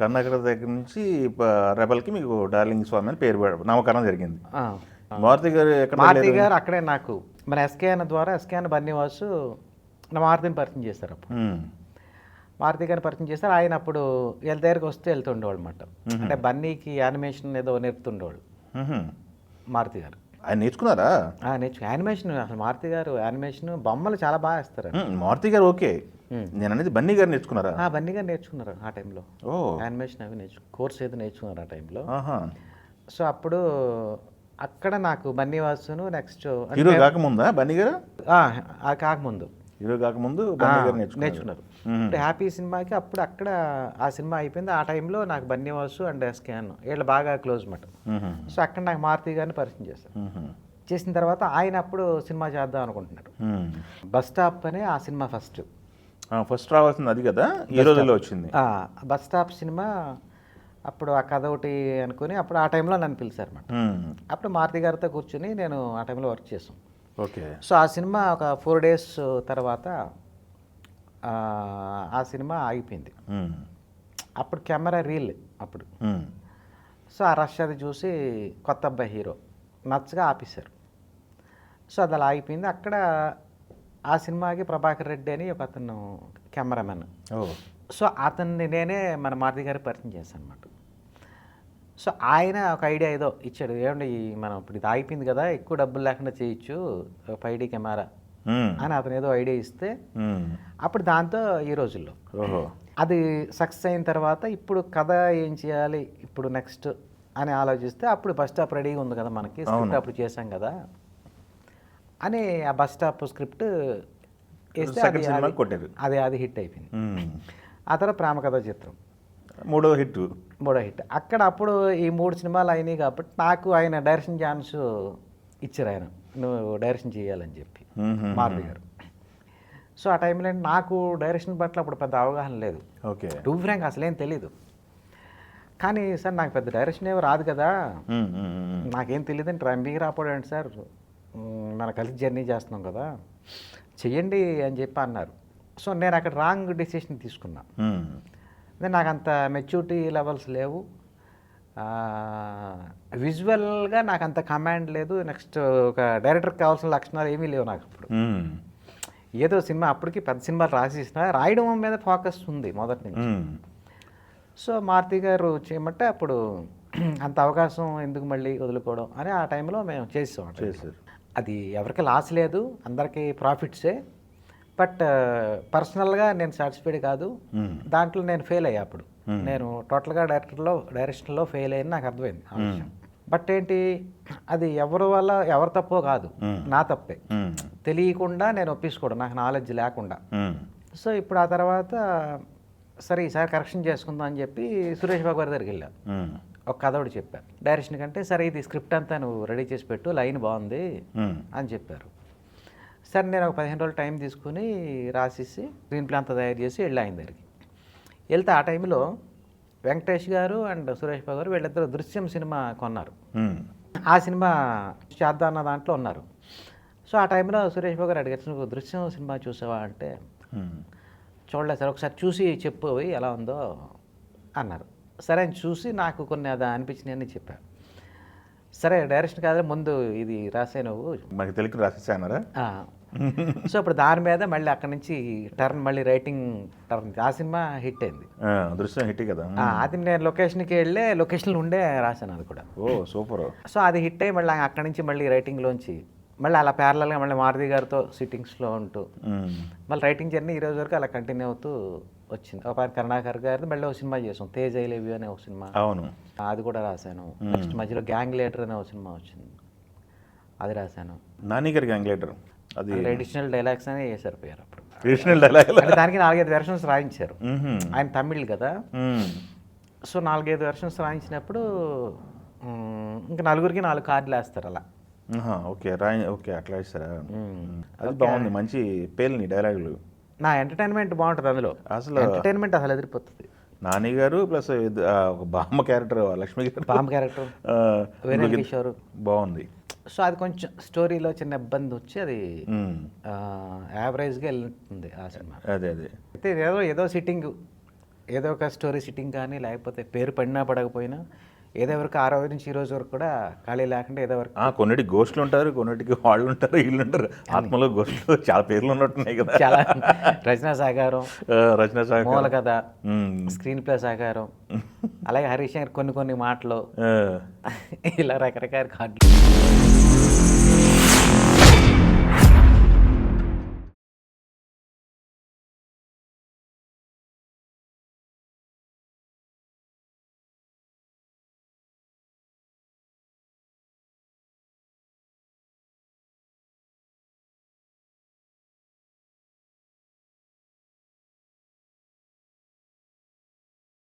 కర్ణాకర దగ్గర నుంచి రెబల్కి మీకు డార్లింగ్ స్వామి అని పేరు నామకరణం జరిగింది. మారుతి గారు ఎక్కడ? మారుతి గారు అక్కడే నాకు మన ఎస్కేఎన్ ద్వారా ఎస్కేఎన్ బన్నీవాసు నా మారుతిని పరిచయం చేశారు. అప్పుడు మారుతి గారిని పరిచయం చేశారు. ఆయన అప్పుడు వీళ్ళ దగ్గరికి వస్తే వెళ్తుండేవాళ్ళు అనమాట. అంటే బన్నీకి యానిమేషన్ ఏదో నేర్పుతుండేవాళ్ళు మారుతి గారు. ఆయన నేర్చుకున్నారా? యానిమేషన్ అసలు మారుతి గారు యానిమేషన్ బొమ్మలు చాలా బాగా వేస్తారు. మారుతి గారు ఓకే, నేను అనేది బన్నీ గారు నేర్చుకున్నారా? బన్నీ గారు నేర్చుకున్నారు ఆ టైంలో. యానిమేషన్ అవి కోర్స్ ఏదో నేర్చుకున్నారు ఆ టైంలో. సో అప్పుడు అక్కడ నాకు బన్నీవాసును నెక్స్ట్ హీరో కాకముందా బన్నీ గారు? కాకముందు, హీరో కాకముందు నేర్చుకున్నారు. ఇప్పుడు హ్యాపీ సినిమాకి అప్పుడు అక్కడ ఆ సినిమా అయిపోయింది. ఆ టైంలో నాకు బన్నీవాసు అండ్ ఎస్కేఎన్ వీళ్ళు బాగా క్లోజ్ మాట. సో అక్కడ నాకు మారుతి గారిని పరిచయం చేశారు. చేసిన తర్వాత ఆయన అప్పుడు సినిమా చేద్దాం అనుకుంటున్నారు. బస్ స్టాప్ అనే ఆ సినిమా ఫస్ట్ రావాల్సింది అది కదా, ఈ రోజుల్లో వచ్చింది. బస్ స్టాప్ సినిమా అప్పుడు ఆ కథ ఒకటి అనుకుని అప్పుడు ఆ టైంలో నన్ను పిలిచారు అన్నమాట. అప్పుడు మారుతి గారితో కూర్చుని నేను ఆ టైంలో వర్క్ చేసాం. ఓకే. సో ఆ సినిమా ఒక 4 days తర్వాత ఆ సినిమా ఆగిపోయింది. అప్పుడు కెమెరా రీల్ అప్పుడు. సో ఆ రష్ అది చూసి కొత్త అబ్బాయి హీరో నచ్చగా ఆపేశారు. సో అది అలా ఆగిపోయింది. అక్కడ ఆ సినిమాకి ప్రభాకర్ రెడ్డి అని ఒక అతను కెమెరామెన్. సో అతన్ని నేనే మన మారుతి గారికి పరిచయం చేశాను అనమాట. సో ఆయన ఒక ఐడియా ఏదో ఇచ్చాడు, ఏమండి మనం ఇప్పుడు ఇది ఆగిపోయింది కదా, ఎక్కువ డబ్బులు లేకుండా చేయొచ్చు 5D కెమెరా అని అతను ఏదో ఐడియా ఇస్తే అప్పుడు దాంతో ఈ రోజుల్లో అది సక్సెస్ అయిన తర్వాత ఇప్పుడు కథ ఏం చేయాలి ఇప్పుడు నెక్స్ట్ అని ఆలోచిస్తే అప్పుడు బస్ స్టాప్ రెడీగా ఉంది కదా మనకి, స్క్రిప్ట్ అప్పుడు చేసాం కదా అని ఆ బస్ స్టాప్ స్క్రిప్ట్ వేస్తే అది హిట్ అయిపోయింది. ఆ తర్వాత ప్రేమ కథా చిత్రం మూడో హిట్. అక్కడ అప్పుడు ఈ 3 సినిమాలు అయినాయి కాబట్టి నాకు ఆయన డైరెక్షన్ ఛాన్స్ ఇచ్చారు. ఆయన నువ్వు డైరెక్షన్ చేయాలని చెప్పి మారుతి గారు. సో ఆ టైంలో నాకు డైరెక్షన్ పట్ల అప్పుడు పెద్ద అవగాహన లేదు. ఓకే. టూ ఫ్రాంక్ అసలేం తెలీదు. కానీ సార్ నాకు పెద్ద డైరెక్షన్ ఏమో రాదు కదా, నాకేం తెలియదు అంటే మీకు రాపోడండి సార్, మన కలిసి జర్నీ చేస్తున్నాం కదా చెయ్యండి అని చెప్పి అన్నారు. సో నేను అక్కడ రాంగ్ డెసిషన్ తీసుకున్నా. నాకు అంత మెచ్యూరిటీ లెవెల్స్ లేవు, విజువల్గా నాకు అంత కమాండ్ లేదు, నెక్స్ట్ ఒక డైరెక్టర్కి కావాల్సిన లక్షణాలు ఏమీ లేవు నాకు. అప్పుడు ఏదో సినిమా అప్పటికి పెద్ద సినిమాలు రాసేసిన రాయడం మీద ఫోకస్ ఉంది మొదటి నుంచి. సో మారుతి గారు చేయమంటే అప్పుడు అంత అవకాశం ఎందుకు మళ్ళీ వదులుకోవడం అని ఆ టైంలో మేము చేసాం. అది ఎవరికి లాస్ లేదు, అందరికీ ప్రాఫిట్సే. బట్ పర్సనల్గా నేను సాటిస్ఫైడ్ కాదు, దాంట్లో నేను ఫెయిల్ అయ్యా. అప్పుడు నేను టోటల్గా డైరెక్షన్లో ఫెయిల్ అయ్యింది నాకు అర్థమైంది ఆ విషయం. బట్ ఏంటి అది ఎవరి తప్పో కాదు, నా తప్పే. తెలియకుండా నేను ఒప్పించుకోవడం, నాకు నాలెడ్జ్ లేకుండా. సో ఇప్పుడు ఆ తర్వాత సరే ఈసారి కరెక్షన్ చేసుకుందాం అని చెప్పి సురేష్ బాబు గారి దగ్గరికి వెళ్ళాను. ఒక కథ ఒకటి చెప్పారు డైరెక్షన్ కంటే, సరే ఇది స్క్రిప్ట్ అంతా నువ్వు రెడీ చేసి పెట్టు, లైన్ బాగుంది అని చెప్పారు. సరే నేను ఒక 15 రోజులు టైం తీసుకుని రాసేసి స్క్రీన్ ప్లే అంతా తయారు చేసి వెళ్ళి ఆయన దగ్గరికి వెళ్తే ఆ టైంలో వెంకటేష్ గారు అండ్ సురేష్ బాబు గారు వీళ్ళిద్దరు దృశ్యం సినిమా కొన్నారు. ఆ సినిమా చేద్దాం అన్న దాంట్లో ఉన్నారు. సో ఆ టైంలో సురేష్ బాబు గారు అడిగారు, నువ్వు దృశ్యం సినిమా చూసావా అంటే చూడలేదు సార్, ఒకసారి చూసి చెప్పు ఎలా ఉందో అన్నారు. సరే అని చూసి నాకు కొన్ని అది అనిపించినాయని చెప్పాను. సరే డైరెక్షన్ కాదు ముందు ఇది రాసే నువ్వు మనకి తెలుగు రాసేసానరా. సో ఇప్పుడు దాని మీద మళ్ళీ అక్కడి నుంచి మళ్ళీ రైటింగ్ టర్న్. ఆ సినిమా హిట్ అయింది, దృశ్యం హిట్ కదా. అది నేను లొకేషన్కి వెళ్ళే లొకేషన్లో ఉండే రాశాను అది కూడా. ఓ సూపర్. సో అది హిట్ అయ్యి మళ్ళీ అక్కడి నుంచి మళ్ళీ రైటింగ్లోంచి మళ్ళీ అలా ప్యారలల్గా మళ్ళీ మారుతి గారితో సిట్టింగ్స్లో ఉంటూ మళ్ళీ రైటింగ్ జర్నీ ఈ రోజు వరకు అలా కంటిన్యూ అవుతూ వచ్చింది. ఒక కరుణాకర్ గారిది మళ్ళీ ఒక సినిమా చేసాం, తేజ్ ఐ లవ్ యూ అనే ఒక సినిమా. అవును, అది కూడా రాశాను. నెక్స్ట్ మధ్యలో గ్యాంగ్ లీడర్ అనే ఒక సినిమా వచ్చింది, అది రాశాను. నాని గారి గ్యాంగ్ లీడర్ అది అడిషనల్ డైలాగ్స్ అనే సరిపోయారు అప్పుడు. అడిషనల్ డైలాగ్ దానికి 4-5 వెర్షన్స్ రాయించారు. ఆయన తమిళ్ కదా, సో 4-5 వెర్షన్స్ రాయించినప్పుడు ఇంకా 4 కార్డులు వేస్తారు అలా. ఓకే ఓకే అట్లా ఇస్తారా. అది బాగుంది, మంచి పేర్లని డైలాగులు. నా ఎంటర్టైన్మెంట్ బాగుంటుంది అందులో, అసలు ఎంటర్టైన్మెంట్ అసలు ఎదిరిపోతుంది. నాని గారు ప్లస్ ఒక బామ్మ క్యారెక్టర్, లక్ష్మి గారు బామ్మ క్యారెక్టర్, వేరే కిషోర్ బాగుంది. సో అది కొంచెం స్టోరీలో చిన్న ఇబ్బంది వచ్చి అది యావరేజ్గా వెళ్తుంది ఆ సినిమా. అదే అయితే ఏదో సిట్టింగ్ ఏదో ఒక స్టోరీ సిట్టింగ్ కానీ లేకపోతే పేరు పడినా పడకపోయినా ఏదో వరకు ఆ రోజు నుంచి ఈ రోజు వరకు కూడా ఖాళీ లేకుండా ఏదో వరకు కొన్నిటి గోస్టులు ఉంటారు, కొన్నిటికి వాళ్ళు ఉంటారు, వీళ్ళు ఉంటారు. ఆత్మలో గోస్టులు చాలా పేర్లు ఉన్నట్టున్నాయి కదా. చాలా రచనా సాగారం, రచన సాగర్, మూల కథ, స్క్రీన్ ప్లే సాగారం, అలాగే హరీష్ శంకర్ కొన్ని మాటలు, ఇలా రకరకాల కార్డులు.